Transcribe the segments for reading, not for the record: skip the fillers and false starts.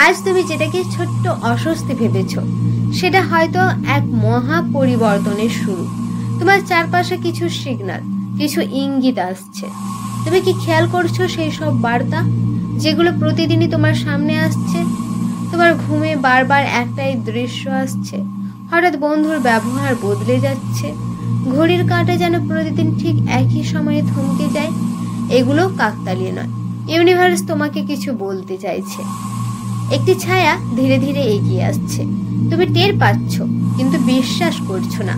আজ তুমি যেটাকে ছোট্ট অস্বস্তি ভেবেছ, সেটা হয়তো এক মহা পরিবর্তনের শুরু। তোমার চারপাশে কিছু সিগন্যাল, কিছু ইঙ্গিত আসছে। তুমি কি খেয়াল করছো সেই সব বার্তা যেগুলো প্রতিদিনই তোমার সামনে আসছে? তোমার ঘুমে বারবার একটাই দৃশ্য আসছে। হঠাৎ বন্ধুর ব্যবহার বদলে যাচ্ছে, ঘড়ির কাঁটা যেন প্রতিদিন ঠিক একই সময়ে থমকে যায়। এগুলো কাকতালীয় নয়, ইউনিভার্স তোমাকে কিছু বলতে চাইছে। একটি ছায়া ধীরে ধীরে এগিয়ে আসছে। তুমি টের পাচ্ছ, কিন্তু বিশ্বাস করছো না।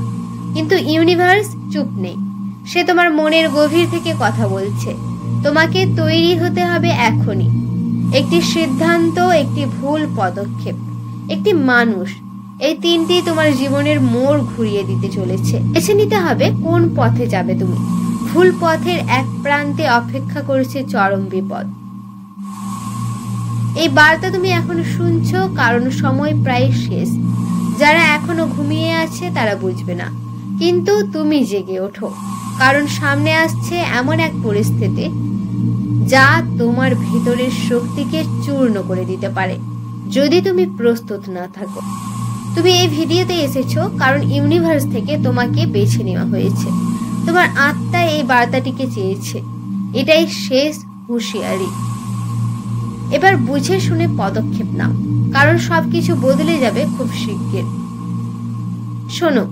কিন্তু ইউনিভার্স চুপ নেই, সে তোমার মনের গভীর থেকে কথা বলছে। তোমাকে তৈরি হতে হবে এখনই। একটি সিদ্ধান্ত, একটি ভুল পদক্ষেপ, একটি মানুষ, এই তিনটি তোমার জীবনের মোড় ঘুরিয়ে দিতে চলেছে। বেছে নিতে হবে কোন পথে যাবে তুমি। ভুল পথের এক প্রান্তে অপেক্ষা করছে চরম বিপদ। এই বার্তা তুমি এখন শুনছো কারণ সময় প্রায় শেষ। যারা এখনো ঘুমিয়ে আছে তারা বুঝবে না, কিন্তু তুমি জেগে ওঠো, কারণ সামনে আসছে এমন এক পরিস্থিতি যা তোমার ভেতরের শক্তিকে চূর্ণ করে দিতে পারে, যদি তুমি প্রস্তুত না থাকো। তুমি এই ভিডিওতে এসেছো কারণ ইউনিভার্স থেকে তোমাকে বেছে নেওয়া হয়েছে। তোমার আত্মা এই বার্তাটিকে চেয়েছে। এটাই শেষ হুঁশিয়ারি। এবার বুঝে শুনে পদক্ষেপ নাও, কারণ সবকিছু বদলে যাবে খুব শিগগির। শোনো,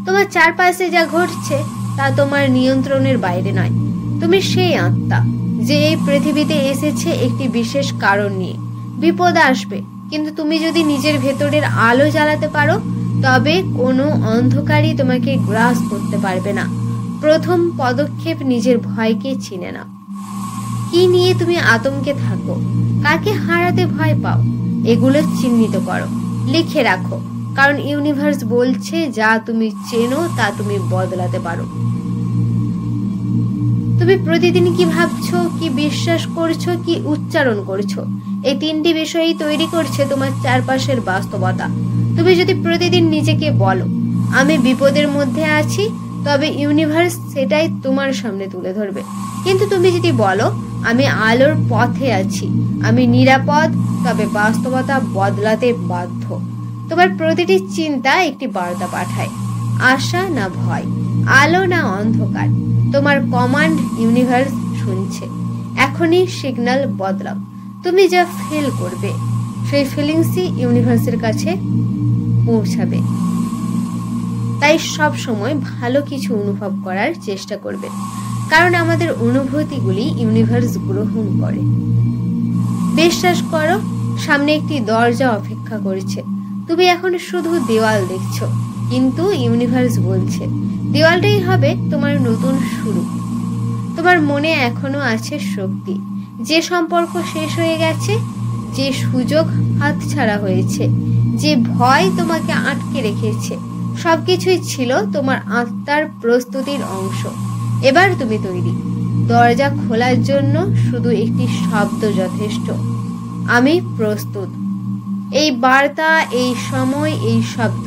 তোমার চারপাশে যা ঘটছে তা তোমার নিয়ন্ত্রণের বাইরে নয়। তুমি সেই আত্মা যে এই পৃথিবীতে এসেছে একটি বিশেষ কারণ নিয়ে। বিপদ আসবে, কিন্তু তুমি যদি নিজের ভেতরের আলো জ্বালাতে পারো, তবে কোনো অন্ধকারই তোমাকে গ্রাস করতে পারবে না। প্রথম পদক্ষেপ, নিজের ভয়কে চিনে নাও। কি নিয়ে তুমি আতঙ্কে থাকো, কাকে হারাতে ভয় পাও, এগুলো চিহ্নিত করো, লিখে রাখো। কারণ ইউনিভার্স বলছে যা তুমি চেনো তা তুমি বদলাতে পারো। তুমি প্রতিদিন কি ভাবছো, কি বিশ্বাস করছো, কি উচ্চারণ করছো, এই তিনটি বিষয়ই তৈরি করছে তোমার চারপাশের বাস্তবতা। তুমি যদি প্রতিদিন নিজেকে বলো আমি বিপদের মধ্যে আছি, তবে ইউনিভার্স সেটাই তোমার সামনে তুলে ধরবে। কিন্তু তুমি যদি বলো আমি আলোর পথে আছি, আমি নিরাপদ, তবে বাস্তবতা বদলাতে বাধ্য। তোমার প্রতিটি চিন্তা একটি বার্তা পাঠায়, আশা না ভয়, আলো না অন্ধকার। তোমার কমান্ড ইউনিভার্স শুনছে। এখনই সিগন্যাল বদলাও। তুমি যা ফিল করবে সেই ফিলিংসই ইউনিভার্সের কাছে পৌঁছাবে। তাই সব সময় ভালো কিছু অনুভব করার চেষ্টা করবে, কারণ আমাদের অনুভূতিগুলি ইউনিভার্স গ্রহণ করে। বিশ্বাস করো, সামনে একটি দরজা অপেক্ষা করছে। তুমি এখন শুধু দেওয়াল দেখছো, কিন্তু ইউনিভার্স বলছে দেওয়ালটাই হবে তোমার নতুন শুরু। তোমার মনে এখনো আছে শক্তি, যে সম্পর্ক শেষ হয়ে গেছে, যে সুযোগ হাতছাড়া হয়েছে, যে ভয় তোমাকে আটকে রেখেছে, সবকিছুই ছিল তোমার আত্মার প্রস্তুতির অংশ। এবার তুমি তৈরি। দরজা খোলার জন্য শুধু একটি শব্দ যথেষ্ট, আমি প্রস্তুত। এই বার্তা, এই সময়, এই শব্দ,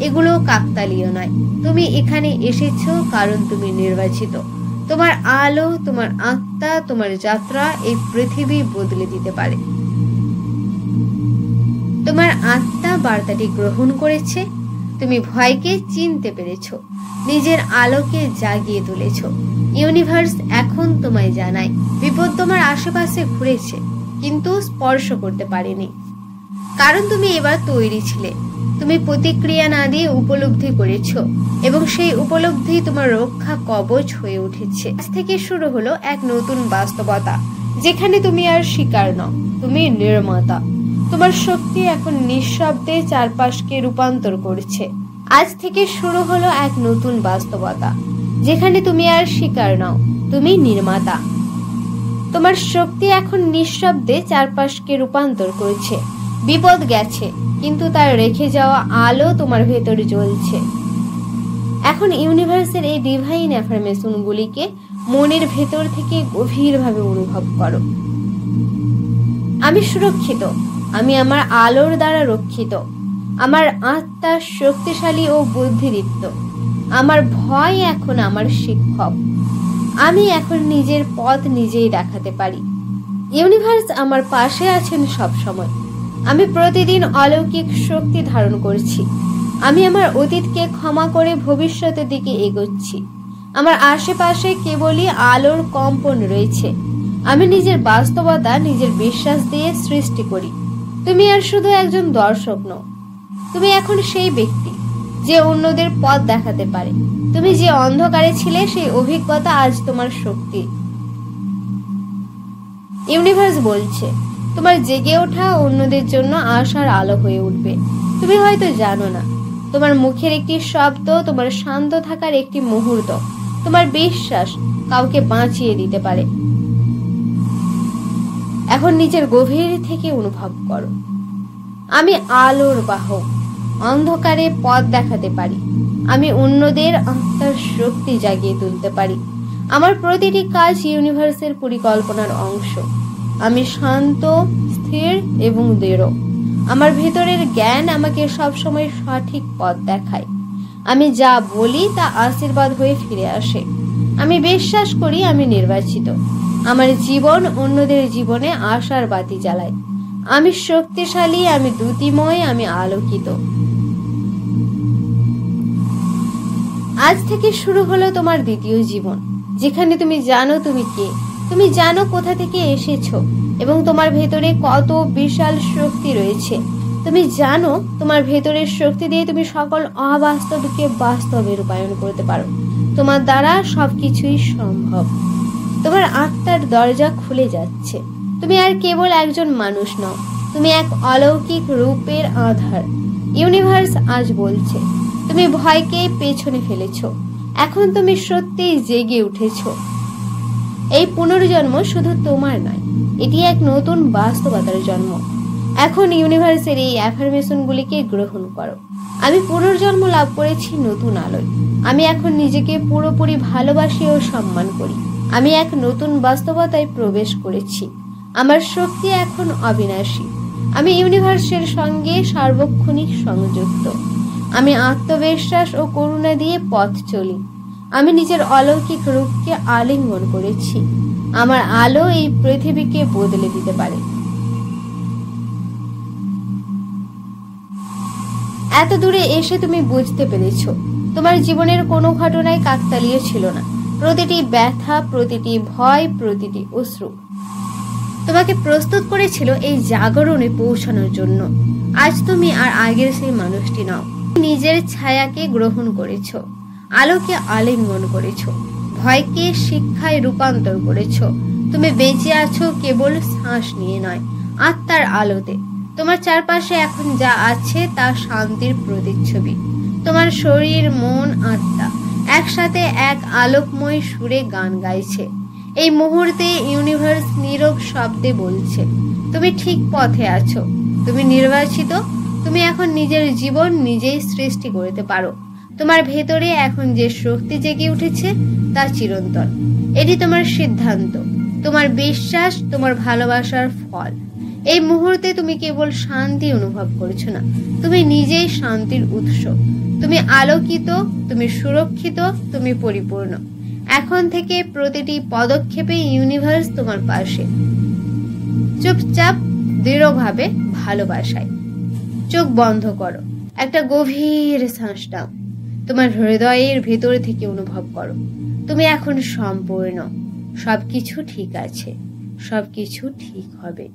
এগুলো কাকতালীয় নয়। তুমি এখানে এসেছো কারণ তুমি নির্বাচিত। তোমার আলো, তোমার আত্মা, তোমার যাত্রা এই পৃথিবী বদলে দিতে পারে। তোমার আত্মা বার্তাটি গ্রহণ করেছে। তুমি ভয়কে চিনতে পেরেছো, নিজের আলোকে জাগিয়ে তুলেছো। ইউনিভার্স এখন তোমায় জানায় বিপদ তোমার আশেপাশে ঘুরেছে, কিন্তু স্পর্শ করতে পারেনি, কারণ তুমি এবার তৈরি ছিলে। তুমি প্রতিক্রিয়া না দিয়ে উপলব্ধি করেছো, এবং সেই উপলব্ধি তোমার রক্ষা কবচ হয়ে উঠেছে। আজ থেকে শুরু হলো এক নতুন বাস্তবতা, যেখানে তুমি আর শিকার নও, তুমি নির্মাতা। তোমার শক্তি এখন নিঃশব্দে চারপাশকে রূপান্তর করছে। আজ থেকে শুরু হলো এক নতুন বাস্তবতা, যেখানে তুমি আর শিকার নও, তুমি নির্মাতা। তোমার শক্তি এখন নিঃশব্দে চারপাশকে রূপান্তর করছে। বিপদ গেছে, কিন্তু তার রেখে যাওয়া আলো তোমার ভেতরে জ্বলছে। এখন ইউনিভার্সের এই ডিভাইন অ্যাফার্মেশনগুলিকে মনের ভেতর থেকে গভীরভাবে অনুভব করো। আমি সুরক্ষিত, আমি আমার আলোর দ্বারা রক্ষিত, আমার আত্মা শক্তিশালী ও বুদ্ধিদীপ্ত, আমার ভয় এখন আমার শিক্ষক, আমি এখন নিজের পথ নিজেই দেখাতে পারি। ইউনিভার্স আমার পাশে আছেন সব সময়। আমি প্রতিদিন অলৌকিক শক্তি ধারণ করছি। আমি আমার অতীতকে ক্ষমা করে ভবিষ্যতের দিকে এগোচ্ছি। আমার আশেপাশে কেবলই আলোর কম্পন রয়েছে। আমি নিজের বাস্তবতা নিজের বিশ্বাস দিয়ে সৃষ্টি করি। তুমি আর শুধু একজন দর্শক নও, তুমি এখন সেই ব্যক্তি যে অন্যদের পথ দেখাতে পারে। তুমি যে অন্ধকারে ছিলে সেই অভিজ্ঞতা আজ তোমার শক্তি। ইউনিভার্স বলছে তোমার জেগে ওঠা অন্যদের জন্য আশার আলো হয়ে উঠবে। তুমি হয়তো জানো না, তোমার মুখের একটি শব্দ, তোমার শান্ত থাকার একটি মুহূর্ত, তোমার বিশ্বাস কাউকে বাঁচিয়ে দিতে পারে। এখন নিজের গভীর থেকে অনুভব করো, আমি আলোর বাহক, অন্ধকারে পথ দেখাতে পারি। আমি অন্যদের আত্মার শক্তি জাগিয়ে তুলতে পারি। আমার প্রতিটি কাজ ইউনিভার্সের পরিকল্পনার অংশ। আমি শান্ত, স্থির এবং দৃঢ়। আমার ভেতরের জ্ঞান আমাকে সবসময় সঠিক পথ দেখায়। আমি যা বলি তা আশীর্বাদ হয়ে ফিরে আসে। আমি বিশ্বাস করি আমি নির্বাচিত। আমার জীবন অন্যদের জীবনে আশার বাতি জ্বালায়। আমি শক্তিশালী, আমি দ্যুতিময়, আমি আলোকিত। আজ থেকে শুরু হলো তোমার দ্বিতীয় জীবন, যেখানে তুমি জানো তুমি কে, তুমি জানো কোথা থেকে এসেছো এবং তোমার ভেতরে কত বিশাল শক্তি রয়েছে। তুমি জানো তোমার ভেতরের শক্তি দিয়ে তুমি সকল অবাস্তবকে বাস্তবে রূপায়ণ করতে পারো। তোমার দ্বারা সবকিছুই সম্ভব। তোমার আত্মার দরজা খুলে যাচ্ছে। তুমি আর কেবল একজন মানুষ নও, তুমি এক অলৌকিক রূপের আধার। ইউনিভার্স আজ বলছে তুমি ভয়কে পেছনে ফেলেছো। এখন তুমি সত্যিই জেগে উঠেছো। এই পুনর্জন্ম শুধু তোমার নয়, এটি এক নতুন বাস্তবতার জন্ম। এখন ইউনিভার্সের এই অ্যাফার্মেশনগুলিকে গ্রহণ করো। আমি পুনর্জন্ম লাভ করেছি নতুন আলোয়। আমি এখন নিজেকে পুরোপুরি ভালোবাসি ও সম্মান করি। আমি এক নতুন বাস্তবতায় প্রবেশ করেছি। আমার শক্তি এখন অবিনাশী। আমি ইউনিভার্সের সঙ্গে সার্বক্ষণিক সংযুক্ত। আমি আত্মবিশ্বাস ও করুণা দিয়ে পথ চলি। আমি নিজের অলৌকিক রূপকে আলিঙ্গন করেছি। আমার আলো এই পৃথিবীকে বদলে দিতে পারে। এত দূরে এসে তুমি বুঝতে পেরেছো তোমার জীবনের কোনো ঘটনাই কাকতালীয় ছিল না। প্রতিটি ব্যথা, প্রতিটি ভয়, প্রতিটি অশ্রু তোমাকে প্রস্তুত করেছিল এই জাগরণে পৌঁছানোর জন্য। আজ তুমি আর আগের সেই মানুষটি নও। নিজের ছায়াকে গ্রহণ করেছো, আলোকে আলিঙ্গন করেছো, ভয়কে শিক্ষায় রূপান্তর করেছো। তুমি বেঁচে আছো কেবল শ্বাস নিয়ে নয়, আত্মার আলোতে। তোমার চারপাশে এখন যা আছে তা শান্তির প্রতিচ্ছবি। তোমার শরীর, মন, আত্মা একসাথে এক আলোকময় সুরে গান গাইছে। এই মুহূর্তে ইউনিভার্স নীরব শব্দে বলছে তুমি ঠিক পথে আছো, তুমি নির্বাচিত। তুমি এখন নিজের জীবন নিজেই সৃষ্টি করতে পারো। তোমার ভেতরে এখন যে শক্তি জেগে উঠেছে তা চিরন্তন। এটি তোমার সিদ্ধান্ত, তোমার বিশ্বাস, তোমার ভালোবাসার ফল। এই মুহূর্তে তুমি কেবল শান্তি অনুভব করছো না, তুমি নিজেই শান্তির উৎস। তুমি আলোকিত, তুমি সুরক্ষিত, তুমি পরিপূর্ণ। এখন থেকে প্রতিটি পদক্ষেপে ইউনিভার্স তোমার পাশে, চুপচাপ, দৃঢ়ভাবে, ভালোবাসায়। চোখ বন্ধ করো, একটা গভীর শ্বাস নাও। তোমার হৃদয়ের ভেতর থেকে অনুভব করো তুমি এখন সম্পূর্ণ। সবকিছু ঠিক আছে, সবকিছু ঠিক হবে।